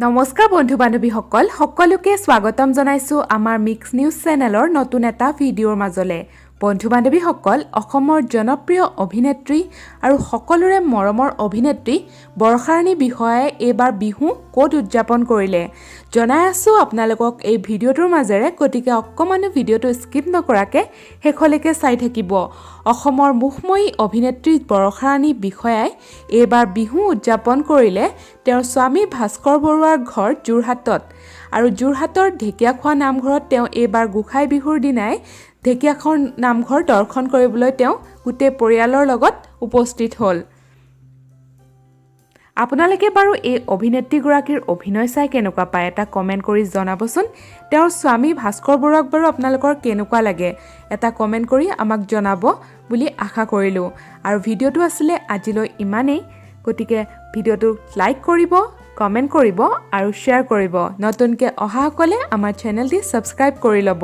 নমস্কাৰ বন্ধু বান্ধৱীসকল সকলোকে স্বাগতম জনাইছো আমাৰ মিক্স নিউজ চেনেলৰ নতুন এটা ভিডিঅ'ৰ মাজলে বন্ধু বান্ধৱীসকল অসমৰ জনপ্ৰিয় অভিনেত্ৰী আৰু সকলোৰে মৰমৰ অভিনেত্ৰী বৰ্ষা ৰাণী বিষয়াই এবাৰ বিহু ক'ত উদযাপন কৰিলে জনাই আছো আপোনালোকক এই ভিডিঅ'টোৰ মাজেৰে গতিকে অকমানো ভিডিঅ'টো স্কিপ নকৰাকে হেখলৈকে চাই থাকিব অসমৰ মুখময়ী অভিনেত্ৰী বৰ্ষা ৰাণী বিষয়াই এবাৰ বিহু উদযাপন কৰিলে তেওঁৰ স্বামী ভাস্কৰ বৰুৱাৰ ঘৰ যোৰহাটত আৰু যোৰহাটৰ ঢেকিয়াখোৱা নামঘৰত তেওঁ এবাৰ গোসাই বিহুৰ দিনাই ঢেকিয়াখোৱা নামঘৰ দৰ্শন কৰিবলৈ তেওঁ গোটেই পৰিয়ালৰ লগত উপস্থিত হ'ল আপোনালোকে বাৰু এই অভিনেত্ৰীগৰাকীৰ অভিনয় চাই কেনেকুৱা পায় এটা কমেন্ট কৰি জনাবচোন তেওঁৰ স্বামী ভাস্কৰ বৰুৱাক বাৰু আপোনালোকৰ কেনেকুৱা লাগে এটা কমেন্ট কৰি আমাক জনাব বুলি আশা কৰিলো আৰু ভিডিঅ'টো আসলে আজিলৈ ইমানেই গতিকে ভিডিঅ'টো লাইক কৰিব কমেন্ট কৰিব আৰু শ্বেয়াৰ কৰিব নতুনকৈ অহা সকলে আমাৰ চেনেলটি সাবস্ক্ৰাইব কৰি ল'ব